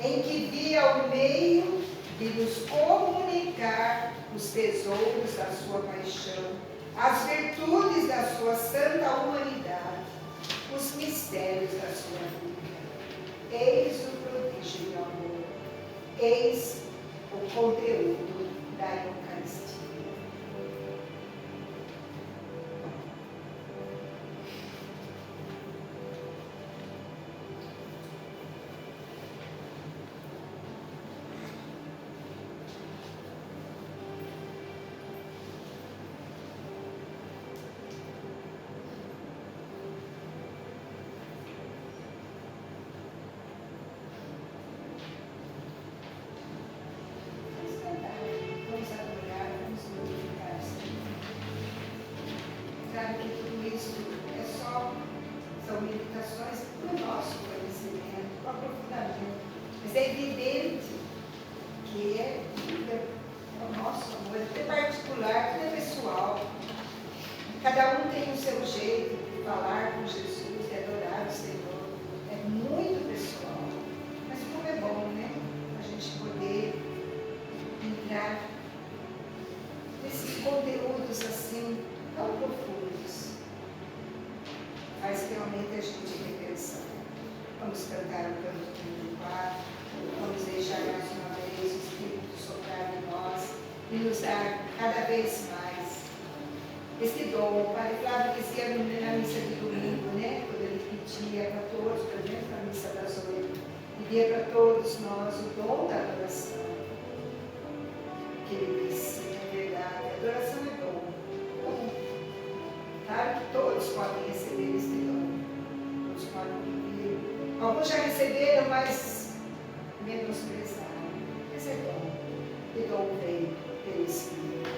em que via o meio de nos comunicar os tesouros da sua paixão, as virtudes da sua santa humanidade, os mistérios da sua vida. Eis o prodígio do amor, eis o conteúdo da Eucaristia. explicações do nosso conhecimento, do aprofundamento. Mas é evidente que é o nosso amor, é particular, tudo é pessoal. Cada um tem o seu jeito de falar com Jesus, de adorar o Senhor. É muito pessoal. Mas como é bom, né? A gente poder entrar nesses conteúdos assim, tão profundos. Faz realmente a gente repensar. Vamos cantar o canto 34, vamos deixar mais uma vez o Espírito soprar em nós e nos dar cada vez mais esse dom. O Padre Flávio dizia na missa de domingo, né? Quando ele pedia para todos, por exemplo, na missa das 8, pedia para todos nós o dom da adoração. Que ele disse, é verdade, a adoração é dom. Claro que todos podem receber este dom. Todos podem viver. Alguns já receberam, mas menosprezaram. Mas é dom. E dom vem pelo Espírito.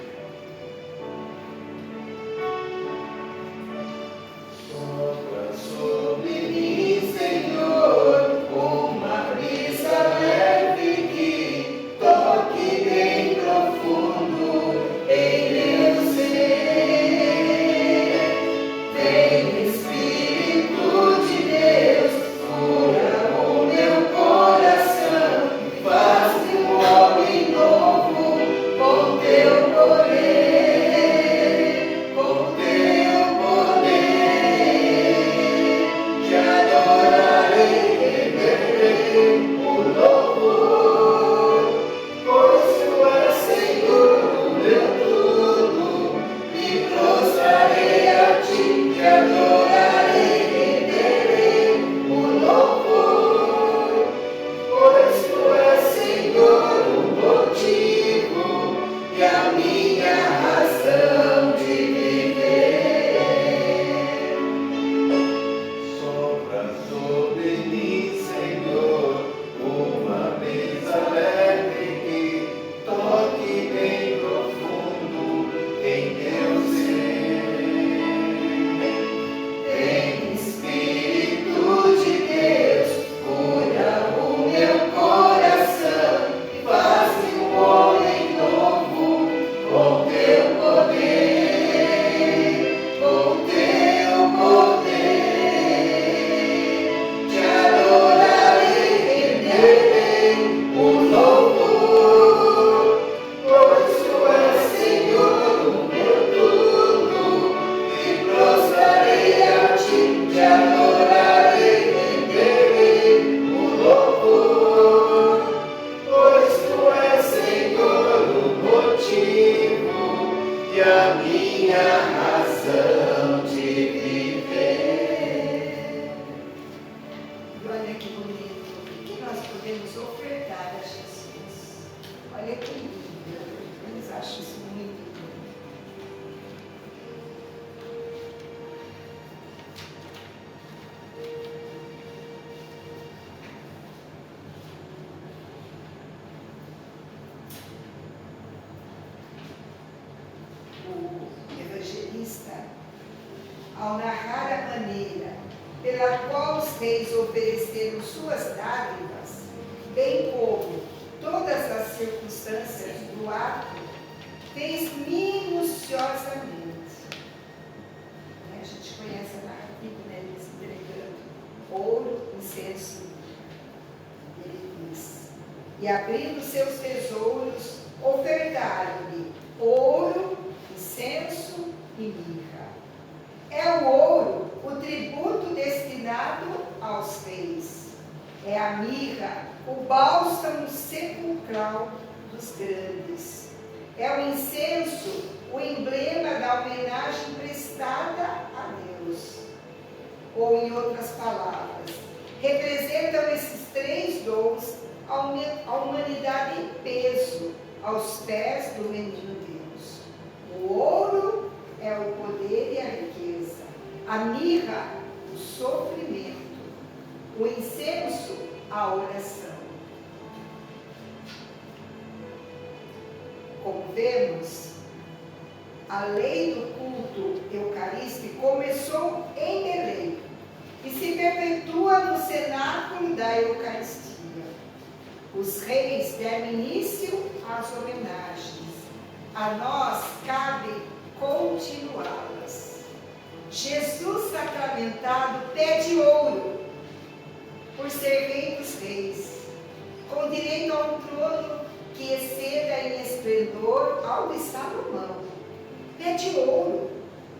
Sopra sobre mim, Senhor, uma brisa leve que toque bem profundo em meu ser. Vem, Espírito de Deus, cura o meu coração e faz-me um homem novo com teu poder, com teu poder. Te adorarei, renderei o louvor, pois tu és, Senhor, o meu tudo. Me prostrarei a ti, te adorarei, renderei o louvor, pois tu és, Senhor, o motivo e a minha razão de viver. Sopra sobre mim, Senhor, uma brisa leve que toque bem profundo em meu ser. Vem, Espírito de Deus, cura o meu coração e faz-me um homem novo com teu poder, com teu poder. Te adorarei, renderei o louvor, pois tu és, Senhor, o meu tudo. Me prostrarei a ti, te adorarei, renderei o louvor, pois tu és, Senhor, o motivo e a minha razão de viver. E olha que bonito. O que nós podemos ofertar a Jesus? Olha que lindo. Eles acham isso muito lindo. O evangelista, ao narrar a maneira pela qual os reis ofereceram suas dádivas, bem como todas as circunstâncias do ato, fez minuciosamente. A gente conhece a narrativa, né? Eles entregando ouro, incenso, ele diz, e abrindo seus tesouros, ofertaram-lhe ouro, incenso e mirra. É o ouro o tributo destinado aos reis. É a mirra o bálsamo sepulcral dos grandes. É o incenso o emblema da homenagem prestada a Deus. Ou, em outras palavras, representam esses três dons a humanidade em peso aos pés do menino Deus. O ouro é o poder e a riqueza, a mirra, o sofrimento, o incenso, a oração. Como vemos, a lei do culto eucarístico começou em Belém e se perpetuou da Eucaristia. Os reis deram início às homenagens. A nós cabe continuá-las. Jesus sacramentado pede ouro por ser rei dos reis, com direito a um trono que exceda em esplendor ao de Salomão. Pede ouro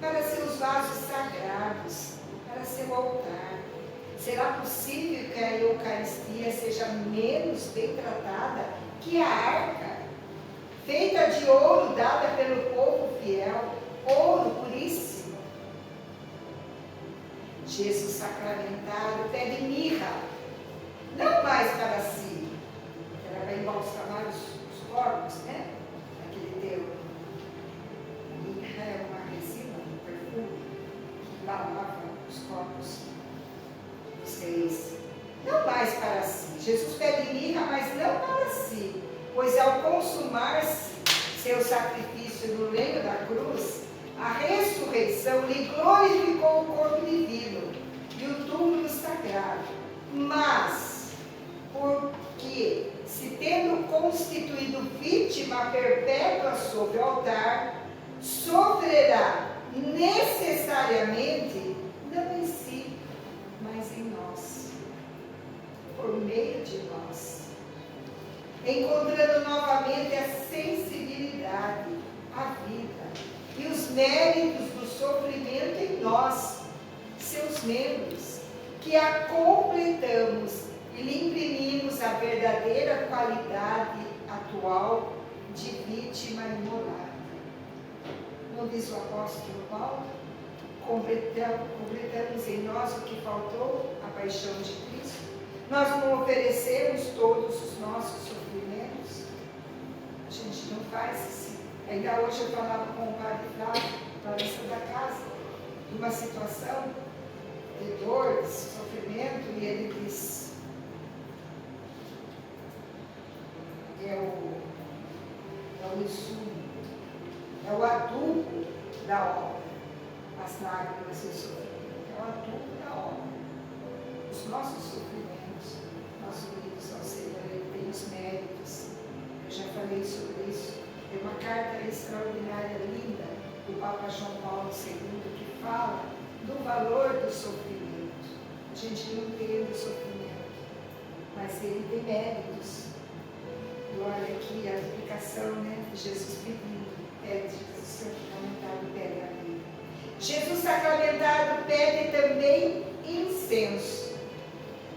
para seus vasos sagrados, para seu altar. Será possível que a Eucaristia seja menos bem tratada que a arca, feita de ouro, dada pelo povo fiel, ouro puríssimo? Jesus sacramentado pede mirra, não mais para si, era para embalsamar os corpos, né? Naquele tempo. Mirra é uma resina, um perfume que lavava os corpos dos reis. Não mais para si. Jesus pede mirra, mas não para si, pois ao consumar-se seu sacrifício no leito da cruz, a ressurreição lhe glorificou o corpo divino e o túmulo sagrado. Mas, porque, se tendo constituído vítima perpétua sobre o altar, sofrerá necessariamente, não em si, mas em nós, por meio de nós, encontrando novamente a sensibilidade, a vida e os méritos do sofrimento em nós, seus membros, que a completamos e lhe imprimimos a verdadeira qualidade atual de vítima imolada. Não diz o apóstolo Paulo? Completamos em nós o que faltou, a paixão de Cristo. Nós não oferecemos todos os nossos sofrimentos. A gente não faz assim. Ainda hoje eu falava com o padre Flávio, lá na Santa Casa, de uma situação de dor, de sofrimento, e ele diz: é o insumo, é o adubo da obra, as lágrimas e o sofrimento, é o adubo da obra. Os nossos sofrimentos, nós unimos ao Senhor, Ele tem os méritos. Eu já falei sobre isso. Tem uma carta extraordinária, linda, do Papa João Paulo II, que fala do valor do sofrimento. A gente não entende o sofrimento, mas ele tem méritos. E olha aqui a explicação, né, de Jesus pedindo, pede, Jesus sacramentado pede a vida. Jesus sacramentado pede também incenso.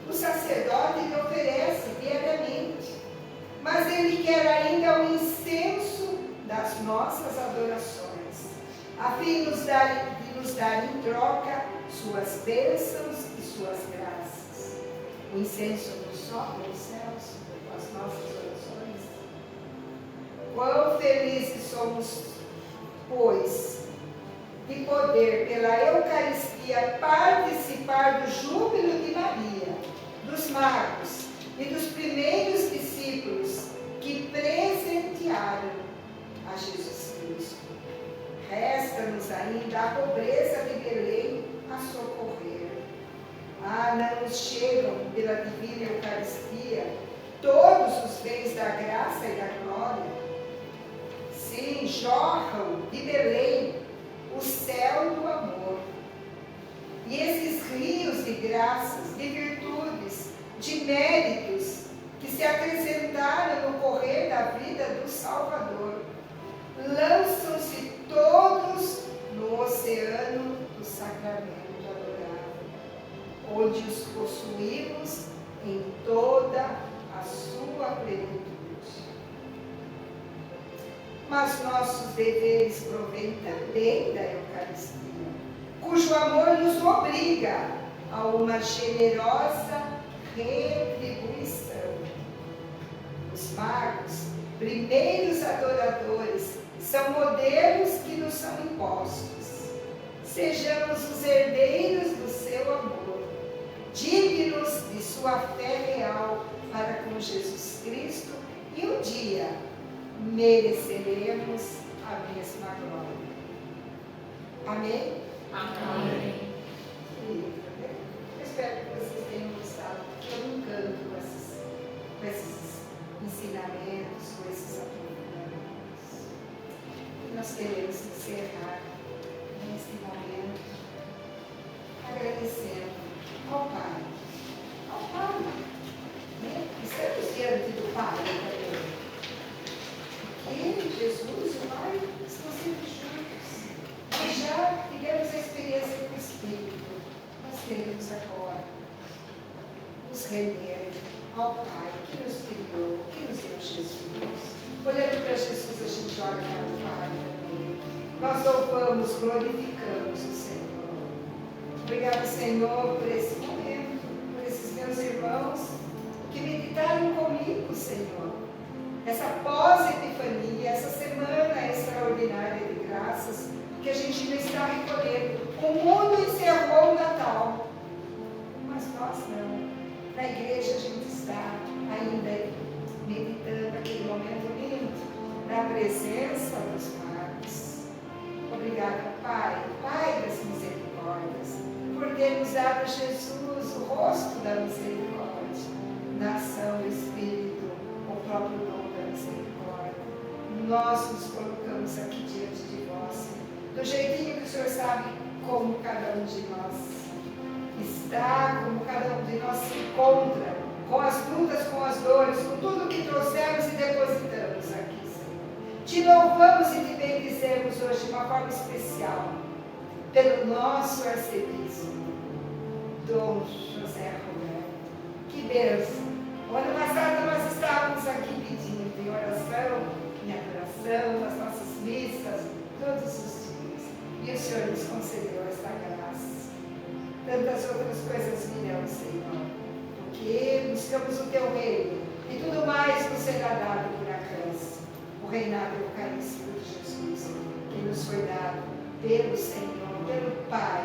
O sacerdote lhe oferece diariamente, mas ele quer ainda o incenso das nossas adorações, a fim de nos dar em troca suas bênçãos e suas graças. O incenso nos sobe aos céus com as nossas orações. Quão felizes somos, pois, de poder, pela Eucaristia, participar do júbilo de Maria, dos magos e dos primeiros discípulos que presentearam a Jesus Cristo. Resta-nos ainda a pobreza de Belém a socorrer. Não nos chegam pela divina Eucaristia todos os bens da graça e da glória. Sim, jorram de Belém o céu do amor. E esses rios de graças, de virtudes, de méritos que se acrescentaram no correr da vida do Salvador, lançam-se todos no oceano do sacramento adorável, onde os possuímos em toda a sua plenitude. Mas nossos deveres provêm também da Eucaristia, cujo amor nos obriga a uma generosa retribuição. Os magos, primeiros adoradores, são modelos que nos são impostos. Sejamos os herdeiros do seu amor, dignos de sua fé real para com Jesus Cristo, e um dia mereceremos a mesma glória. Amém? Amém. Eu espero que vocês tenham gostado, porque eu não canto. encerrar nesse momento, agradecendo ao Pai. Ao Pai. Né? Estamos diante do Pai também. Porque Jesus e o Pai estão sempre juntos. Nós já tivemos a experiência com o Espírito. Nós queremos agora nos render ao Pai que nos criou, que nos deu Jesus. Olhando para Jesus, a gente olha para o Pai também. Nós louvamos, glorificamos o Senhor. Obrigado, Senhor, por esse momento, por esses meus irmãos que meditaram comigo, Senhor. Essa pós-epifania, essa semana extraordinária de graças que a gente ainda está recolhendo. O mundo encerrou o Natal, mas nós não. Na igreja a gente está ainda meditando aquele momento lindo, na presença dos magos. Obrigada, Pai, Pai das misericórdias, por ter nos dado Jesus, o rosto da misericórdia, nação, Espírito, o próprio dom da misericórdia. Nós nos colocamos aqui diante de vós, do jeitinho que o Senhor sabe como cada um de nós está, como cada um de nós se encontra, com as lutas, com as dores, com tudo que trouxemos e depositamos aqui, Senhor. Te louvamos e te bendizemos hoje de uma forma especial, pelo nosso arcebispo, Dom José Roberto. Que bênção! O ano passado nós estávamos aqui pedindo em oração, em adoração, nas nossas missas, todos os dias. E o Senhor nos concedeu esta graça. Tantas outras coisas virão, Senhor, porque buscamos o Teu reino e tudo mais nos será dado por acréscimo. O reinado eucarístico de Jesus, que nos foi dado pelo Senhor, pelo Pai,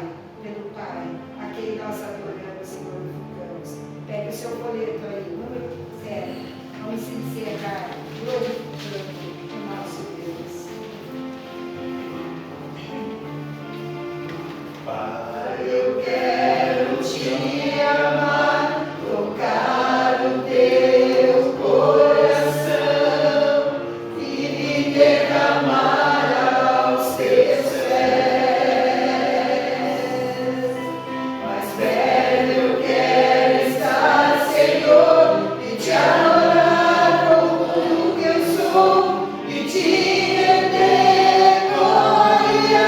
a quem nós adoramos e glorificamos. Pegue o seu folheto aí, número 0. Vamos encerrar glorificando o nosso Deus. Pai, eu quero te amar, tocar o teu coração e me derramar aos teus pés. Mas perto eu quero estar, Senhor, e te adorar com tudo que eu sou e te render glória.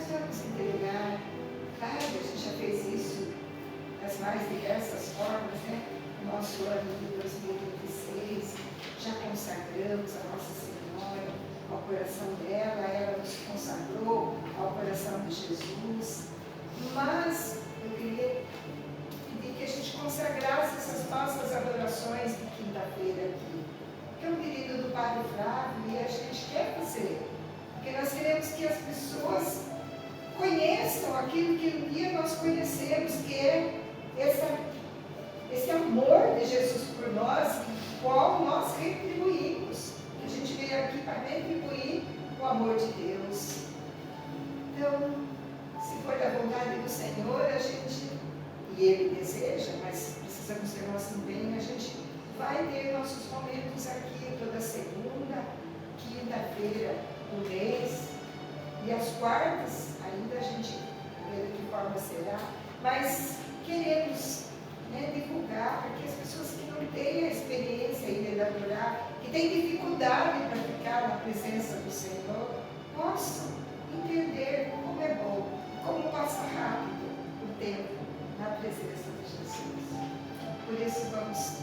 Mas vamos entregar. Claro, a gente já fez isso das mais diversas formas, né? No nosso ano de 2026, já consagramos a Nossa Senhora ao coração dela, ela nos consagrou ao coração de Jesus. Mas eu queria pedir que a gente consagrasse essas nossas adorações de quinta-feira aqui. Que é um pedido do Padre Flávio e a gente quer fazer. Porque nós queremos que as pessoas conheçam aquilo que um dia nós conhecemos, que é esse amor de Jesus por nós, qual nós retribuímos. A gente veio aqui para retribuir o amor de Deus. Então, se for da vontade do Senhor, a gente, e Ele deseja, mas precisamos ter nosso empenho, a gente vai ter nossos momentos aqui toda segunda, quinta-feira do mês, e às quartas, ainda a gente vê de que forma será, mas queremos, né, divulgar para que as pessoas que não têm a experiência ainda de adorar, que têm dificuldade para ficar na presença do Senhor, possam entender como é bom, como passa rápido o tempo na presença de Jesus. Por isso nós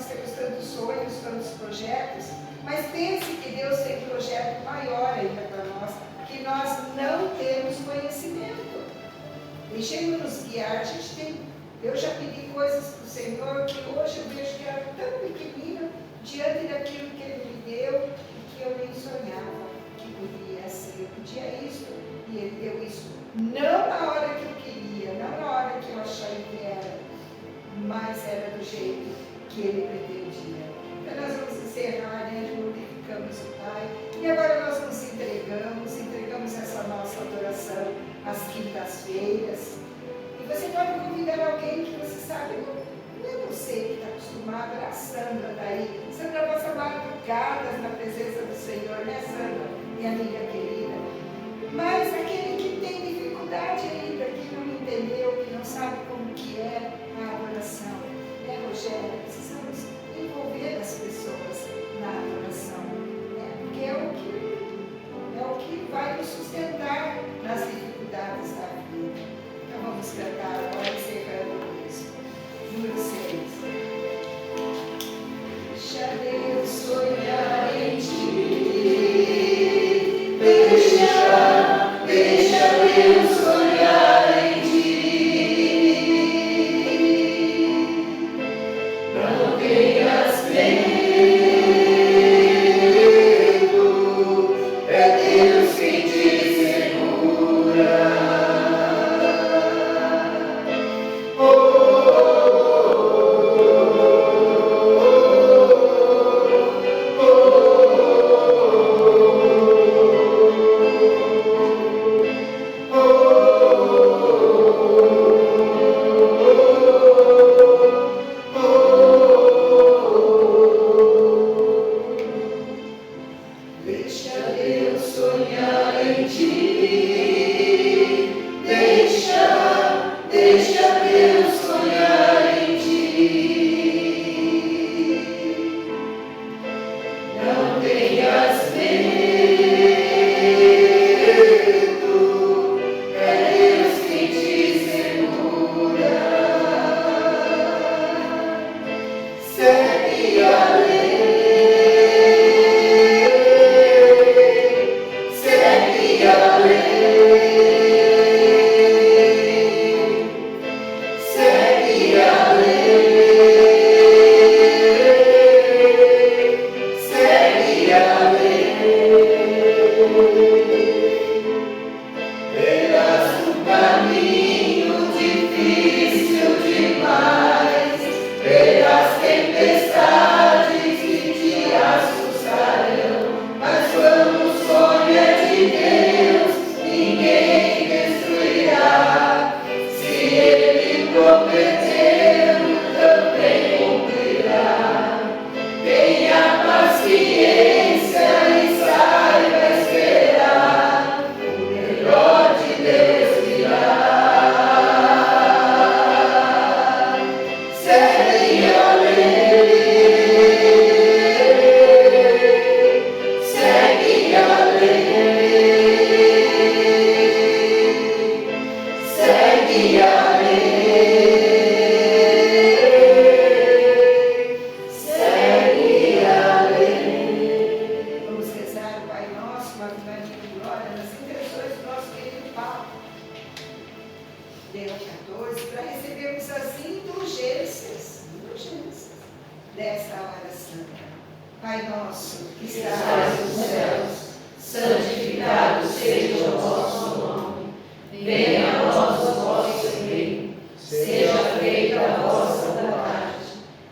temos tantos sonhos, tantos projetos, mas pense que Deus tem um projeto maior ainda para nós, que nós não temos conhecimento. Deixemos-nos guiar. Eu já pedi coisas para o Senhor que hoje eu vejo que era tão pequenina diante daquilo que Ele me deu e que eu nem sonhava que podia ser. Eu pedia isso e Ele deu isso. Não na hora que eu queria, não na hora que eu achei que era, mas era do jeito que Ele pretendia. Então nós vamos encerrar, né? Glorificamos o Pai. E agora nós nos entregamos essa nossa adoração às quintas-feiras. E você pode convidar alguém que você sabe, não é você que está acostumado, era a Sandra daí. Sandra passa madrugadas na presença do Senhor, né, Sandra? Minha amiga querida. Mas aquele que tem dificuldade ainda, que não entendeu, que não sabe como que é a adoração, né, Rogério? Precisamos envolver as pessoas na adoração, né? Porque é o que vai nos sustentar nas dificuldades da vida. Então vamos cantar agora, encerrando isso. Número 6. Deixa Deus sonhar em ti, deixa Deu 14, para recebermos as indulgências desta hora santa. Pai nosso, que estás nos céus, santificado seja o vosso nome. Venha a nós o vosso reino. Seja feita a vossa vontade,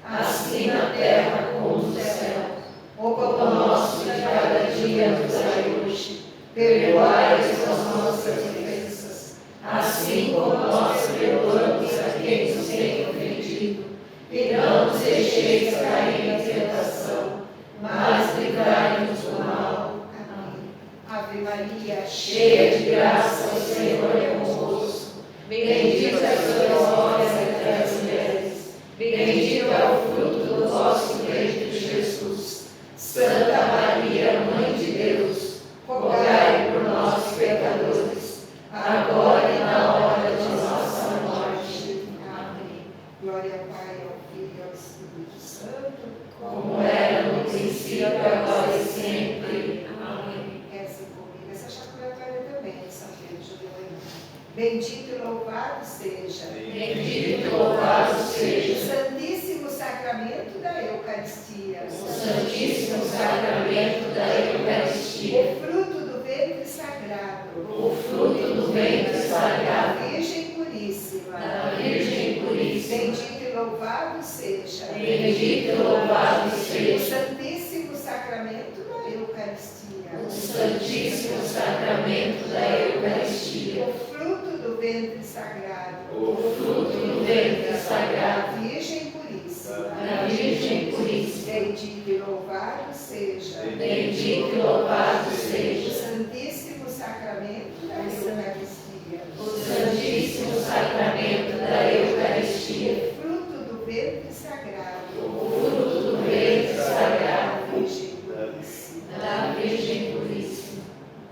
assim na terra como no céu. O pão nosso de cada dia nos dai hoje. Perdoai as nossas ofensas, assim como nós perdoamos a quem nos tem ofendido. E não nos deixeis cair em tentação, mas livrai-nos do mal. Amém. Ave Maria, cheia de graça, o Senhor é convosco. Bendita sois vós entre as mulheres, bendito é o fruto do vosso ventre, Jesus. Santa Maria, Mãe de Deus, rogai por nós, pecadores, agora e na hora de nossa morte. Amém. Glória ao Pai, ao Filho e ao Espírito Santo, como era no princípio, agora e sempre. Amém. Essa comigo, essa chaculatória também, São Pedro de Leão. Bendito e louvado seja. Bendito e louvado seja. O Santíssimo Sacramento da Eucaristia. O Santíssimo Sacramento da Eucaristia. O fruto do ventre sagrado. O fruto do ventre sagrado. Da Virgem Puríssima. Da Virgem Puríssima. Bendito e louvado seja. Bendito e louvado seja. O Santíssimo Sacramento da Eucaristia. O Santíssimo Sacramento da Eucaristia. O fruto do ventre sagrado. O fruto do ventre sagrado. Da Virgem Puríssima. Da Virgem Puríssima. Bendito e louvado seja. Bendito e louvado seja. O Santíssimo Sacramento da Eucaristia. O Santíssimo Sacramento da Eucaristia. O fruto do ventre sagrado. O fruto do ventre sagrado. Da Virgem Puríssima. Da Virgem Puríssima.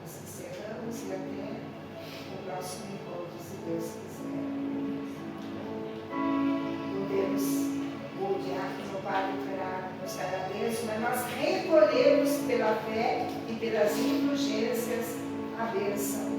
Nós encerramos e até o próximo encontro, se Deus quiser. Podemos o diácono Padre para nos dar a bênção, mas nós recolhemos pela fé e pelas indulgências a bênção.